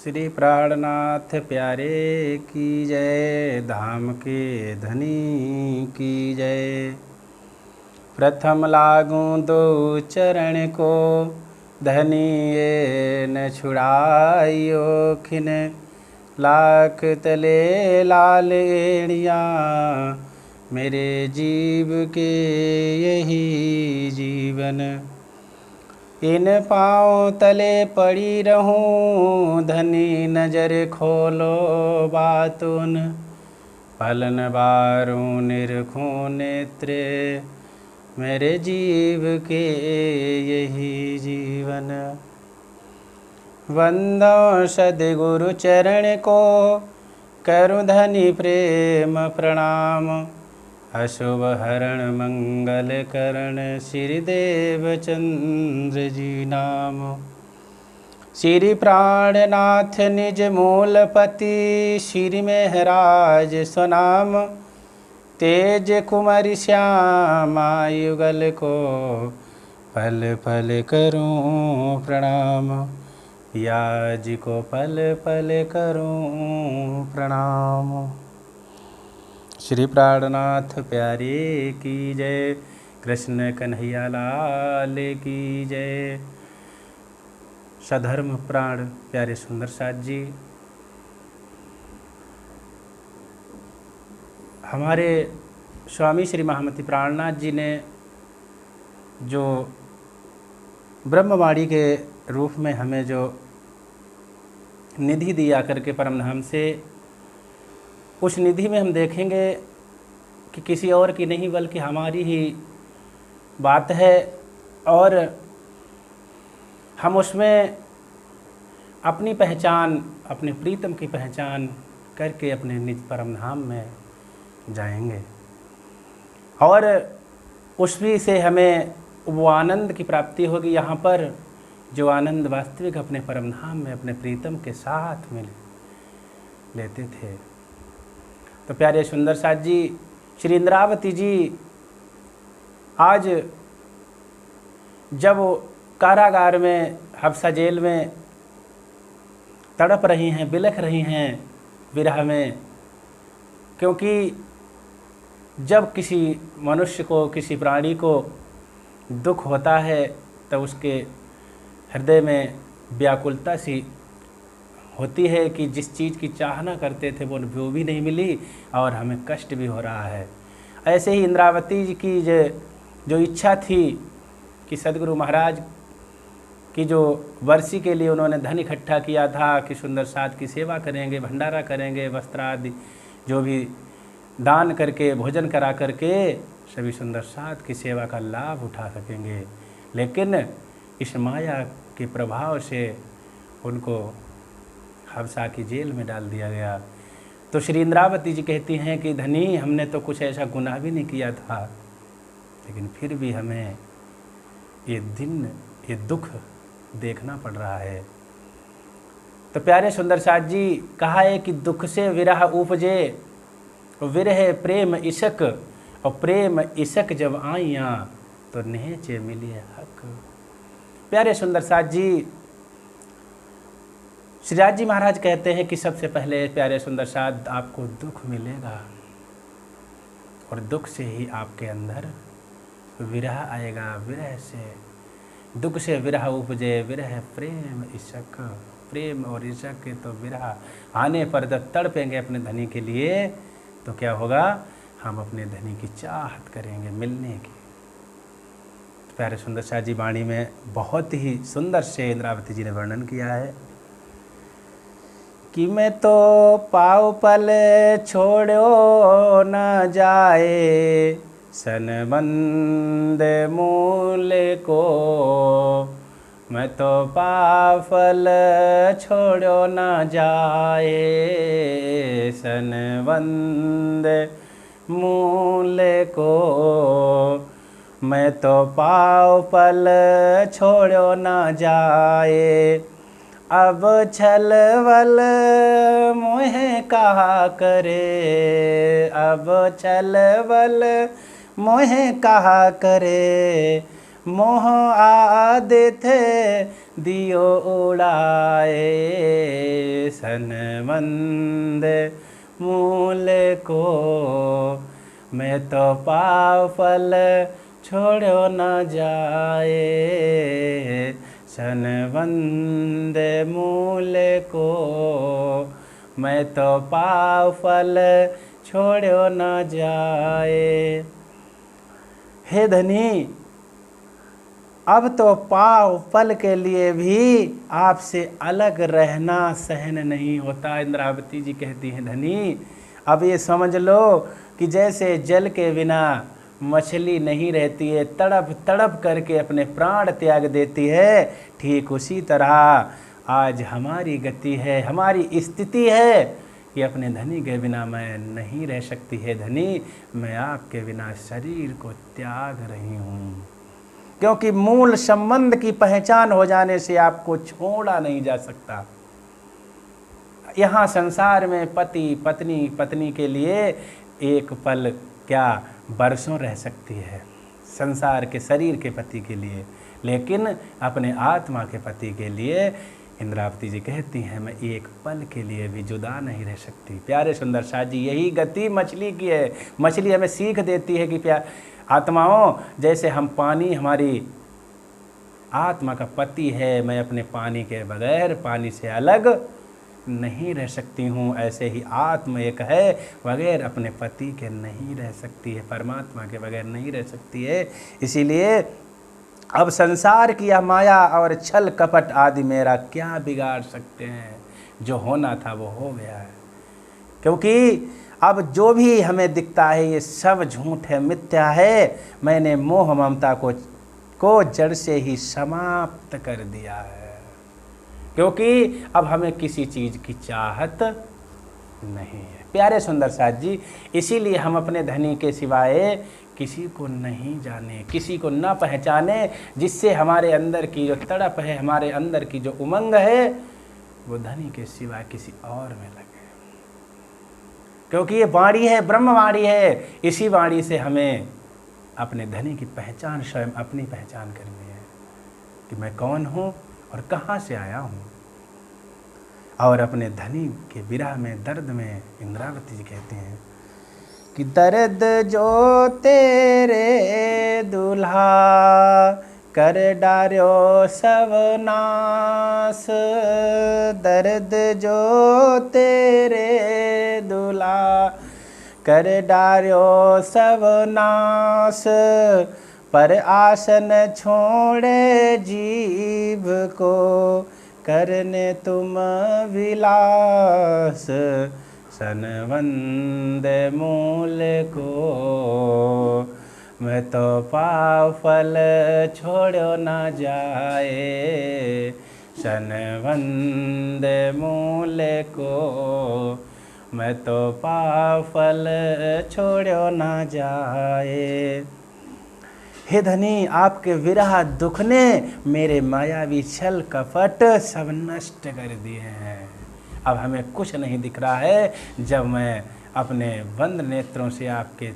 श्री प्राणनाथ प्यारे की जय, धाम के धनी की जय। प्रथम लागूं दो चरण को, धनी ये न छुड़ाइयो खिन। लाख तले लाल एड़ियाँ, मेरे जीव के यही जीवन। इन पाँव तले पड़ी रहूं, धनी नजर खोलो बातुन। फलन बारूं निरखूं नेत्र, मेरे जीव के यही जीवन। वंदो सद्गुरु चरण को, करूं धनी प्रेम प्रणाम। अशुभ हरण मंगल करण, श्री देव चंद्र जी नाम। श्री प्राणनाथ निज मूलपति, श्री मेहराज स्वनाम। तेज कुमारी श्यामा युगल को, पल पल करूं प्रणाम। या जी को पल पल करूं प्रणाम। श्री प्राणनाथ प्यारे की जय, कृष्ण कन्हैया लाल की जय। सधर्म प्राण प्यारे सुंदर साथ जी, हमारे स्वामी श्री महामति प्राणनाथ जी ने जो ब्रह्मवाणी के रूप में हमें जो निधि दिया करके परमधाम से, उस निधि में हम देखेंगे कि किसी और की नहीं बल्कि हमारी ही बात है। और हम उसमें अपनी पहचान, अपने प्रीतम की पहचान करके अपने निज परमधाम में जाएंगे। और उसमें से हमें वो आनंद की प्राप्ति होगी, यहाँ पर जो आनंद वास्तविक अपने परमधाम में अपने प्रीतम के साथ में लेते थे। तो प्यारे सुंदर साथ जी, श्री इंद्रावती जी आज जब कारागार में, हफ्सा जेल में तड़प रही हैं, बिलख रही हैं विरह में। क्योंकि जब किसी मनुष्य को, किसी प्राणी को दुख होता है तो उसके हृदय में व्याकुलता सी होती है कि जिस चीज़ की चाहना करते थे वो भी नहीं मिली और हमें कष्ट भी हो रहा है। ऐसे ही इंद्रावती जी की जो इच्छा थी कि सदगुरु महाराज की जो वर्षी के लिए उन्होंने धन इकट्ठा किया था कि सुंदर साथ की सेवा करेंगे, भंडारा करेंगे, वस्त्र आदि जो भी दान करके, भोजन करा करके सभी सुंदर साथ की सेवा का लाभ उठा सकेंगे। लेकिन इस माया के प्रभाव से उनको हफ्सा की जेल में डाल दिया गया। तो श्री इंद्रावती जी कहती हैं कि धनी, हमने तो कुछ ऐसा गुनाह भी नहीं किया था, लेकिन फिर भी हमें ये दिन, ये दुख देखना पड़ रहा है। तो प्यारे सुंदर साथ जी, कहा है कि दुख से विरह उपजे, विरह प्रेम इशक, और प्रेम इशक जब आइयाँ तो नेचे मिली हक। प्यारे सुंदर साथ जी, श्रीराज जी महाराज कहते हैं कि सबसे पहले प्यारे सुंदर साथ आपको दुख मिलेगा और दुख से ही आपके अंदर विरह आएगा। विरह से, दुख से विरह उपजे, विरह प्रेम इशक। प्रेम और इशक के तो विरह आने पर जब तड़पेंगे अपने धनी के लिए, तो क्या होगा, हम अपने धनी की चाहत करेंगे मिलने की। तो प्यारे सुंदर शाह जी वाणी में बहुत ही सुंदर से इंद्रावती जी ने वर्णन किया है कि मैं तो पाँव पल छोड़ो न जाए, सनबंद मूल को। मैं तो पाफल छोड़ो न जाए, सनबंद मूल को। मैं तो पाँव पल छोड़ो न जाए, अब छलवल मोहे कहा करे। अब छलवल मोहे कहा करे, मोह आदित दियो उड़ाए। सन वंदे मूल को, मैं तो पाव फल छोड़ो न जाए, सन वंदे मूल को, मैं तो पाव फल छोड़ो न जाए। हे धनी, अब तो पाव पल के लिए भी आपसे अलग रहना सहन नहीं होता। इंद्रावती जी कहती हैं, धनी अब ये समझ लो कि जैसे जल के बिना मछली नहीं रहती है, तड़प तड़प करके अपने प्राण त्याग देती है, ठीक उसी तरह आज हमारी गति है, हमारी स्थिति है कि अपने धनी के बिना मैं नहीं रह सकती है। धनी, मैं आपके बिना शरीर को त्याग रही हूँ, क्योंकि मूल संबंध की पहचान हो जाने से आपको छोड़ा नहीं जा सकता। यहाँ संसार में पति पत्नी, पत्नी के लिए एक पल क्या बरसों रह सकती है, संसार के शरीर के पति के लिए, लेकिन अपने आत्मा के पति के लिए इंद्रावती जी कहती हैं, मैं एक पल के लिए भी जुदा नहीं रह सकती। प्यारे सुंदर साथ जी, यही गति मछली की है। मछली हमें सीख देती है कि आत्माओं, जैसे हम पानी हमारी आत्मा का पति है, मैं अपने पानी के बगैर, पानी से अलग नहीं रह सकती हूँ, ऐसे ही आत्मा एक है, बगैर अपने पति के नहीं रह सकती है, परमात्मा के बगैर नहीं रह सकती है। इसीलिए अब संसार की यह माया और छल कपट आदि मेरा क्या बिगाड़ सकते हैं, जो होना था वो हो गया है। क्योंकि अब जो भी हमें दिखता है ये सब झूठ है, मिथ्या है। मैंने मोह ममता को जड़ से ही समाप्त कर दिया है, क्योंकि अब हमें किसी चीज़ की चाहत नहीं है। प्यारे सुंदर साथ जी, इसीलिए हम अपने धनी के सिवाय किसी को नहीं जाने, किसी को न पहचाने, जिससे हमारे अंदर की जो तड़प है, हमारे अंदर की जो उमंग है, वो धनी के सिवाय किसी और में लगे। क्योंकि ये वाणी है, ब्रह्मवाणी है, इसी वाणी से हमें अपने धनी की पहचान, स्वयं अपनी पहचान करनी है कि मैं कौन हूँ और कहाँ से आया हूँ। और अपने धनी के विरह में, दर्द में इंद्रावती जी कहते हैं कि दर्द जो तेरे दुल्हा कर डार्यो सब नास, दर्द जो तेरे दुल्हा कर डार्यो सब नास, पर आसन छोड़े जीव को करने तुम विलास, सन वंदे मूल को, मैं तो पाव फल छोड़ो न जाए, सन वंदे मूल को, मैं तो पाव फल छोड़ो न जाए। हे धनी, आपके विरह दुख ने मेरे मायावी छल कपट सब नष्ट कर दिए हैं। अब हमें कुछ नहीं दिख रहा है। जब मैं अपने बंद नेत्रों से आपके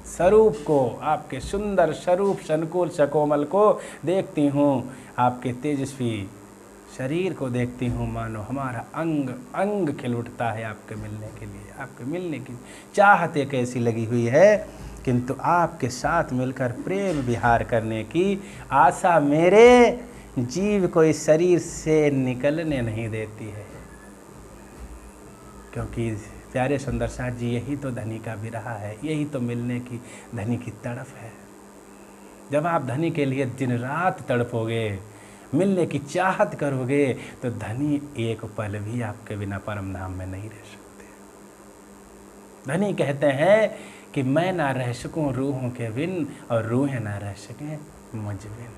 स्वरूप को, आपके सुंदर स्वरूप संकुल सकोमल को देखती हूँ, आपके तेजस्वी शरीर को देखती हूँ, मानो हमारा अंग अंग खिल उठता है आपके मिलने के लिए। आपके मिलने की चाहत एक ऐसी लगी हुई है, किंतु आपके साथ मिलकर प्रेम विहार करने की आशा मेरे जीव को इस शरीर से निकलने नहीं देती है। क्योंकि प्यारे सुंदर साथ जी, यही तो धनी का विरह है, यही तो मिलने की धनी की तड़प है। जब आप धनी के लिए दिन रात तड़पोगे, मिलने की चाहत करोगे, तो धनी एक पल भी आपके बिना परम धाम में नहीं रह सकते। धनी कहते हैं कि मैं ना रह सकूं रूहों के बिन, और रूहें ना रह सकें मुझ बिन।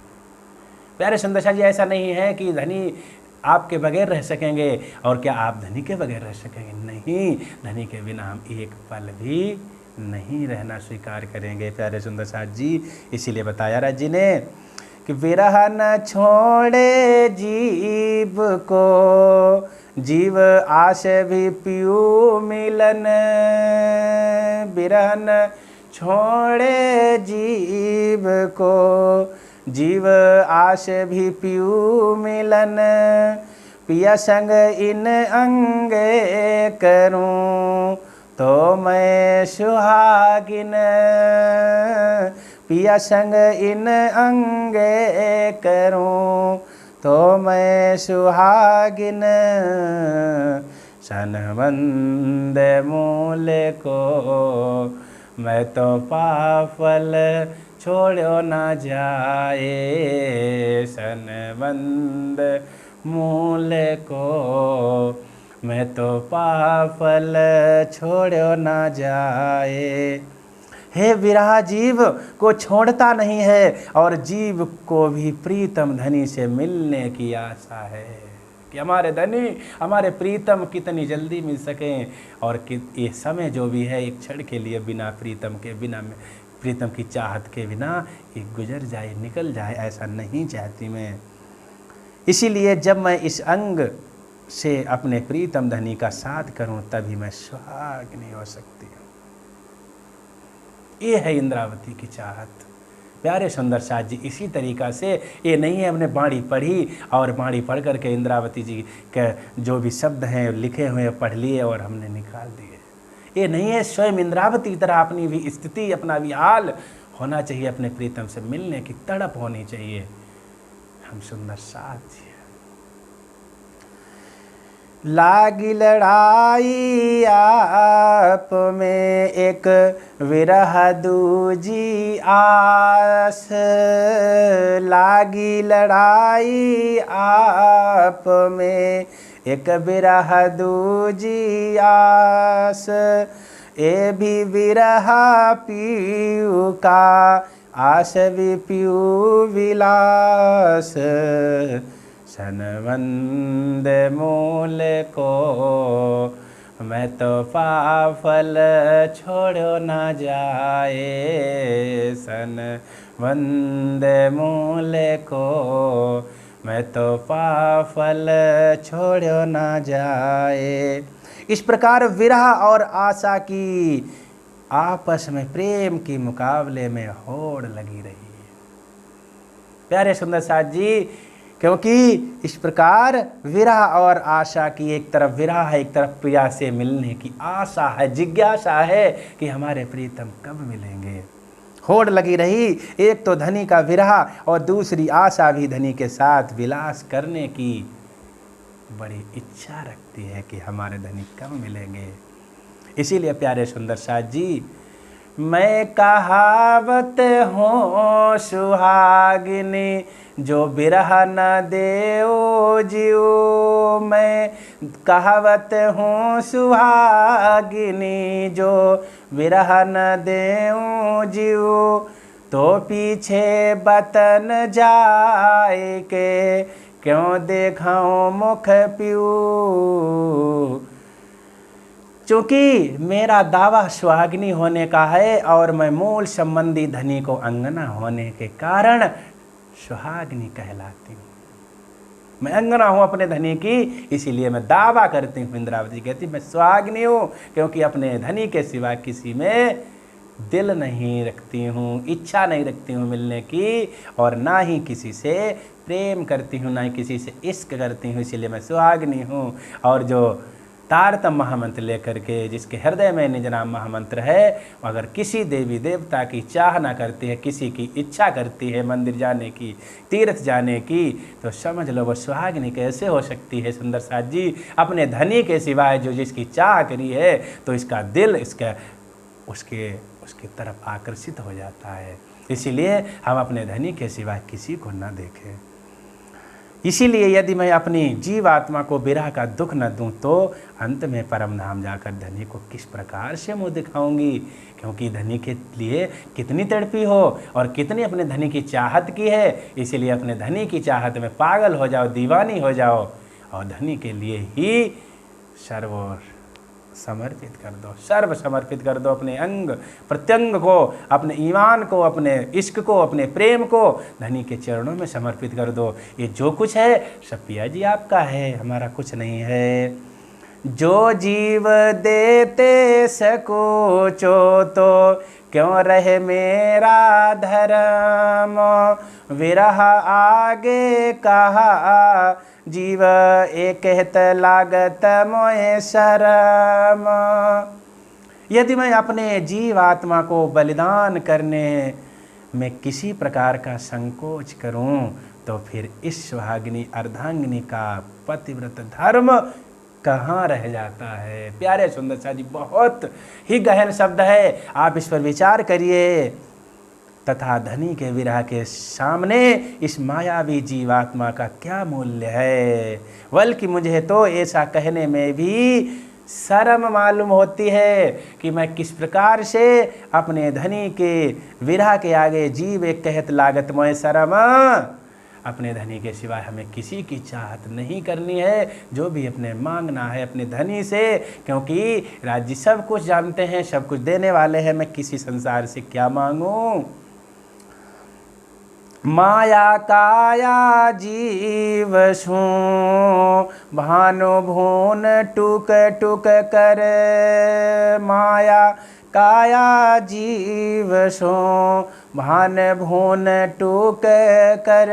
प्यारे सुंदर साथ जी, ऐसा नहीं है कि धनी आपके बगैर रह सकेंगे, और क्या आप धनी के बगैर रह सकेंगे? नहीं, धनी के बिना हम एक पल भी नहीं रहना स्वीकार करेंगे। प्यारे सुंदर साथ जी, इसीलिए बताया राज जी ने कि विरह न छोड़े जीव को, जीव आश भी पियू मिलन, विरह न छोड़े जीव को, जीव आश भी पियू मिलन, पिया संग इन अंगे करूं तो मैं सुहागिन, पिया संग इन अंगे करूं तो मैं सुहागिन, सनबंद मूल को मैं तो पाफल छोड़ो ना जाए, सनबंद मूल को मैं तो पाफल छोड़ो ना जाए। हे विरहा जीव को छोड़ता नहीं है और जीव को भी प्रीतम धनी से मिलने की आशा है कि हमारे धनी हमारे प्रीतम कितनी जल्दी मिल सकें और कि ये समय जो भी है एक क्षण के लिए बिना प्रीतम के, बिना प्रीतम की चाहत के बिना ये गुजर जाए, निकल जाए, ऐसा नहीं चाहती मैं। इसीलिए जब मैं इस अंग से अपने प्रीतम धनी का साथ करूं तभी मैं सुहागिनी हो सकती हूँ। ये है इंद्रावती की चाहत। प्यारे सुंदर साथ जी, इसी तरीक़ा से ये नहीं है हमने बाणी पढ़ी और बाणी पढ़ करके इंद्रावती जी के जो भी शब्द हैं लिखे हुए पढ़ लिए और हमने निकाल दिए। ये नहीं है, स्वयं इंद्रावती की तरह अपनी भी स्थिति, अपना भी हाल होना चाहिए, अपने प्रीतम से मिलने की तड़प होनी चाहिए। हम सुंदर साथ जी लागी लड़ाई आप में एक विरह दूजी आस, लागी लड़ाई आप में एक विरह दूजी आस, ए भी विरह पीयू का आस भी पीयू विलास, सनबंद मूल को मैं तो पाफल छोड़ो ना जाए, सनबंद मूल को मैं तो पाफल छोड़ो ना जाए। इस प्रकार विरह और आशा की आपस में प्रेम के मुकाबले में होड़ लगी रही है। प्यारे सुंदर साथ जी, क्योंकि इस प्रकार विरह और आशा की, एक तरफ विरह है, एक तरफ प्रिया से मिलने की आशा है, जिज्ञासा है कि हमारे प्रीतम कब मिलेंगे। होड़ लगी रही, एक तो धनी का विरह और दूसरी आशा भी धनी के साथ विलास करने की बड़ी इच्छा रखती है कि हमारे धनी कब मिलेंगे। इसीलिए प्यारे सुंदर साथ जी, मैं कहावत हूँ सुहागिनी जो बिरह न देओ जियो, मैं कहावत हूँ सुहागिनी जो बिरह न देओ जियो, तो पीछे बतन जाए के क्यों देखाऊं मुख पियू। चूँकि मेरा दावा सुहागिनी होने का है और मैं मूल संबंधी धनी को अंगना होने के कारण सुहागिनी कहलाती हूँ। मैं अंगना हूँ अपने धनी की, इसीलिए मैं दावा करती हूँ। इंद्रावती कहती मैं सुहागिनी हूँ क्योंकि अपने धनी के सिवा किसी में दिल नहीं रखती हूँ, इच्छा नहीं रखती हूँ मिलने की, और ना ही किसी से प्रेम करती हूँ, ना ही किसी से इश्क करती हूँ, इसीलिए मैं सुहागिनी हूँ। और जो तारतम महामंत्र लेकर के जिसके हृदय में निज नाम महामंत्र है, अगर किसी देवी देवता की चाह ना करती है, किसी की इच्छा करती है मंदिर जाने की, तीर्थ जाने की, तो समझ लो वो सुहागिनी कैसे हो सकती है। सुंदर साथ जी, अपने धनी के सिवाय जो जिसकी चाह करी है तो इसका दिल उसके तरफ आकर्षित हो जाता है। इसीलिए हम अपने धनी के सिवाय किसी को न देखें। इसीलिए यदि मैं अपनी जीव आत्मा को विरह का दुख न दूं तो अंत में परम धाम जाकर धनी को किस प्रकार से मुँह दिखाऊंगी, क्योंकि धनी के लिए कितनी तड़पी हो और कितनी अपने धनी की चाहत की है। इसीलिए अपने धनी की चाहत में पागल हो जाओ, दीवानी हो जाओ और धनी के लिए ही सर्व समर्पित कर दो, सर्व समर्पित कर दो। अपने अंग प्रत्यंग को, अपने ईमान को, अपने इश्क को, अपने प्रेम को धनी के चरणों में समर्पित कर दो। ये जो कुछ है सब पिया जी आपका है, हमारा कुछ नहीं है। जो जीव देते सकोचो तो क्यों रहे मेरा धर्म, विरह आगे कहा जीव एक कहत लागत मोहे शरम। यदि मैं अपने जीव आत्मा को बलिदान करने में किसी प्रकार का संकोच करूं तो फिर इस सुहागिनी अर्धांगिनी का पतिव्रत धर्म कहाँ रह जाता है। प्यारे सुंदर शाह जी, बहुत ही गहन शब्द है, आप इस पर विचार करिए। तथा धनी के विरह के सामने इस मायावी जीवात्मा का क्या मूल्य है। बल्कि मुझे तो ऐसा कहने में भी शर्म मालूम होती है कि मैं किस प्रकार से अपने धनी के विरह के आगे जीव एक कहत लागत मोय शरम। अपने धनी के सिवाय हमें किसी की चाहत नहीं करनी है। जो भी अपने मांगना है अपने धनी से, क्योंकि राज्य सब कुछ जानते हैं, सब कुछ देने वाले हैं। मैं किसी संसार से क्या मांगूं। माया काया जीव सू भानु भून टुक टुक कर। माया काया जीव सो भान भून टुक कर।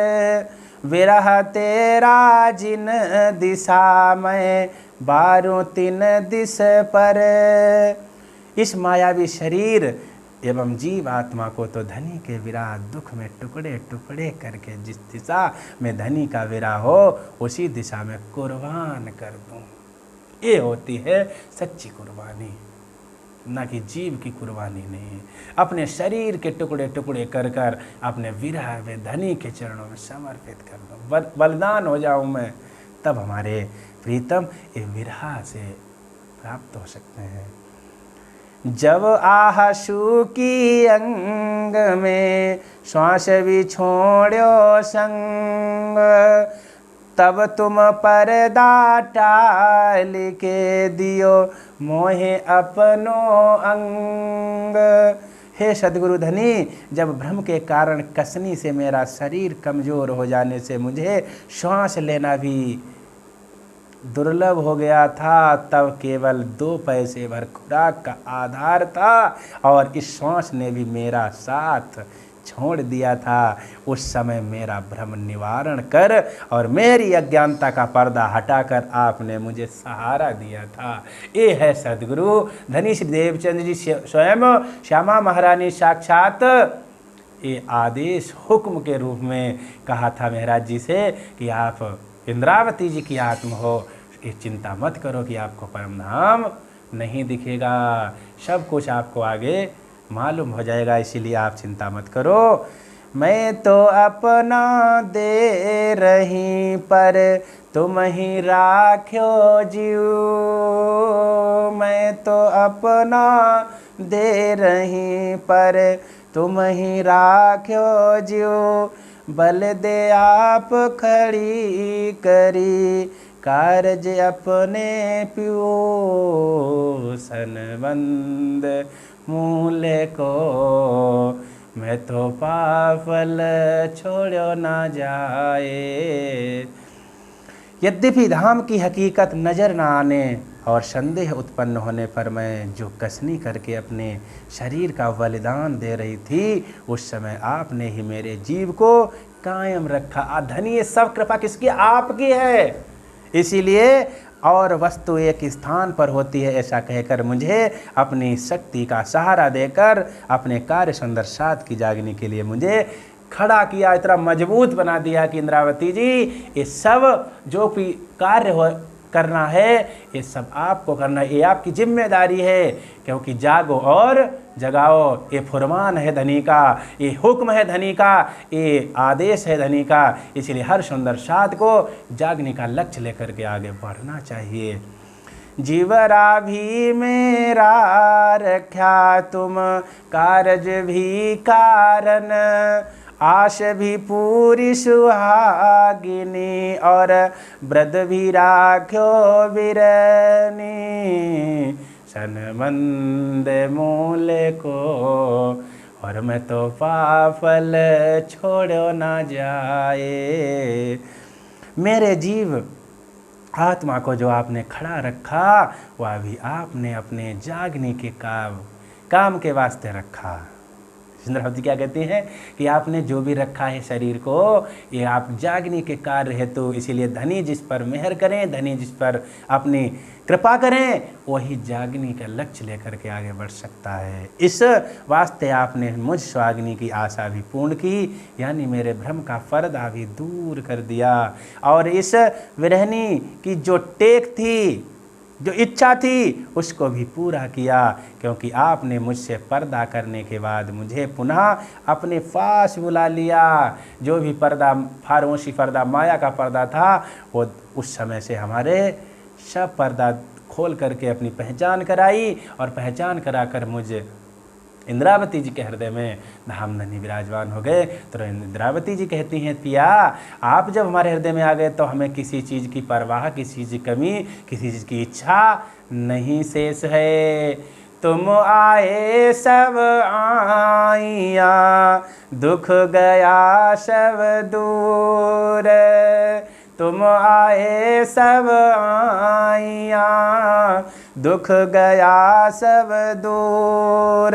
विरह तेरा जिन दिशा में बारू तीन दिश पर। इस मायावी शरीर एवं जीव आत्मा को तो धनी के विरह दुख में टुकड़े टुकड़े करके जिस दिशा में धनी का विरह हो उसी दिशा में कुर्बान कर दूं। ये होती है सच्ची कुर्बानी, ना कि जीव की कुर्बानी नहीं। अपने शरीर के टुकड़े टुकड़े कर कर अपने विरह में धनी के चरणों में समर्पित कर दूं, बलिदान हो जाऊं मैं, तब हमारे प्रीतम ये विरह से प्राप्त हो सकते हैं। जब आहसु की अंग में श्वास भी छोड़ो संग। तब तुम पर्दा टाल के दियो मोहे अपनो अंग। हे सदगुरु धनी, जब भ्रम के कारण कसनी से मेरा शरीर कमज़ोर हो जाने से मुझे श्वास लेना भी दुर्लभ हो गया था, तब केवल 2 पैसे भर खुराक का आधार था और इस श्वास ने भी मेरा साथ छोड़ दिया था। उस समय मेरा भ्रम निवारण कर और मेरी अज्ञानता का पर्दा हटाकर आपने मुझे सहारा दिया था। ये है सदगुरु धनी श्री देवचंद्र जी स्वयं श्यामा महारानी साक्षात ये आदेश हुक्म के रूप में कहा था महाराज जी से कि आप इंद्रावती जी की आत्मा हो, ये चिंता मत करो कि आपको परम धाम नहीं दिखेगा, सब कुछ आपको आगे मालूम हो जाएगा, इसीलिए आप चिंता मत करो। मैं तो अपना दे रही पर तुम ही राख्यो जीव। मैं तो अपना दे रही पर तुम ही राख्यो जीव। बल दे आप खड़ी करी कारज अपने पियो। सनबंद मूल को मैं तो पाफल छोड़ो ना जाए। यद्यपि धाम की हकीकत नज़र ना आने और संदेह उत्पन्न होने पर मैं जो कसनी करके अपने शरीर का बलिदान दे रही थी, उस समय आपने ही मेरे जीव को कायम रखा। धनी सब कृपा किसकी? आपकी है। इसीलिए और वस्तु एक स्थान पर होती है ऐसा कहकर मुझे अपनी शक्ति का सहारा देकर अपने कार्य सुंदर साथ की जागने के लिए मुझे खड़ा किया, इतना मजबूत बना दिया कि इंद्रावती जी ये सब जो भी कार्य करना है ये सब आपको करना है, ये आपकी जिम्मेदारी है। क्योंकि जागो और जगाओ ये फुरमान है धनी का, ये हुक्म है धनी का, ये आदेश है धनी का। इसलिए हर सुंदर साथ को जागने का लक्ष्य लेकर के आगे बढ़ना चाहिए। जीवरा भी मेरा रख्या तुम कारज भी कारण। आश भी पूरी सुहागिनी और ब्रद भी राख्यो बिरनी। सनबंद मूल को और मैं तो पाफल छोड़ो ना जाए। मेरे जीव आत्मा को जो आपने खड़ा रखा वह भी आपने अपने जागने के काम के वास्ते रखा। इंद्रावती क्या कहती हैं कि आपने जो भी रखा है शरीर को, ये आप जागने के कार्य है, तो इसीलिए धनी जिस पर मेहर करें, धनी जिस पर अपनी कृपा करें, वही जागने का लक्ष्य लेकर के आगे बढ़ सकता है। इस वास्ते आपने मुझ स्वाग्नि की आशा भी पूर्ण की, यानी मेरे भ्रम का पर्दा भी दूर कर दिया, और इस विरहनी की जो टेक थी, जो इच्छा थी, उसको भी पूरा किया, क्योंकि आपने मुझसे पर्दा करने के बाद मुझे पुनः अपने पास बुला लिया। जो भी पर्दा, फारोशी पर्दा, माया का पर्दा था, वो उस समय से हमारे सब पर्दा खोल करके अपनी पहचान कराई, और पहचान करा कर मुझे इंद्रावती जी के हृदय में धामधनी विराजमान हो गए। तो इंद्रावती जी कहती हैं, पिया आप जब हमारे हृदय में आ गए तो हमें किसी चीज़ की परवाह, किसी चीज़ की कमी, किसी चीज़ की इच्छा नहीं शेष है। तुम आए सब आइया, दुख गया सब दूर। तुम आए सब आइया, दुख गया सब दूर।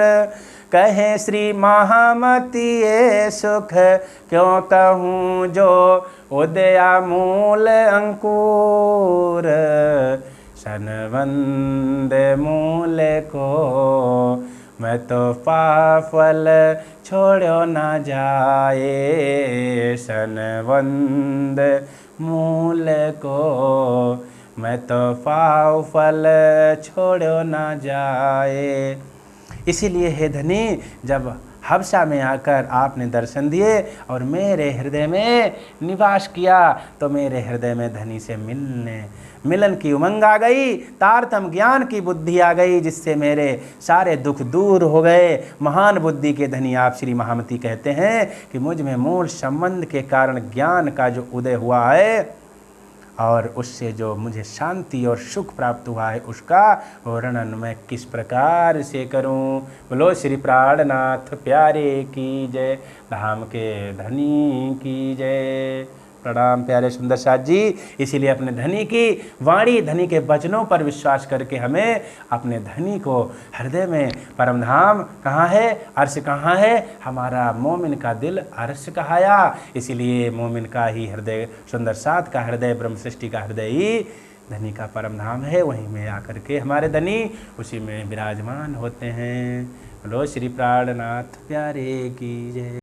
कहे श्री महामती ये सुख, क्यों कहूँ जो उदया मूल अंकुर। सनबंद मूल को मैं तो पाफल छोड़ो ना जाए। सनबंद मूल को मैं तो पाव फल छोड़ो ना जाए। इसीलिए हे धनी, जब हबशा में आकर आपने दर्शन दिए और मेरे हृदय में निवास किया, तो मेरे हृदय में धनी से मिलन की उमंग आ गई, तारतम ज्ञान की बुद्धि आ गई, जिससे मेरे सारे दुख दूर हो गए। महान बुद्धि के धनी आप श्री महामती कहते हैं कि मुझ में मूल संबंध के कारण ज्ञान का जो उदय हुआ है, और उससे जो मुझे शांति और सुख प्राप्त हुआ है, उसका वर्णन मैं किस प्रकार से करूं। बोलो श्री प्राणनाथ प्यारे की जय, धाम के धनी की जय। प्रणाम प्यारे सुंदर साथ जी। इसीलिए अपने धनी की वाणी, धनी के वचनों पर विश्वास करके हमें अपने धनी को हृदय में, परम धाम कहाँ है, अर्श कहाँ है, हमारा मोमिन का दिल अर्श कहाया। इसीलिए मोमिन का ही हृदय, सुंदर साथ का हृदय, ब्रह्म सृष्टि का हृदय ही धनी का परम धाम है। वहीं में आकर के हमारे धनी उसी में विराजमान होते हैं। बोलो श्री प्राणनाथ प्यारे की जय।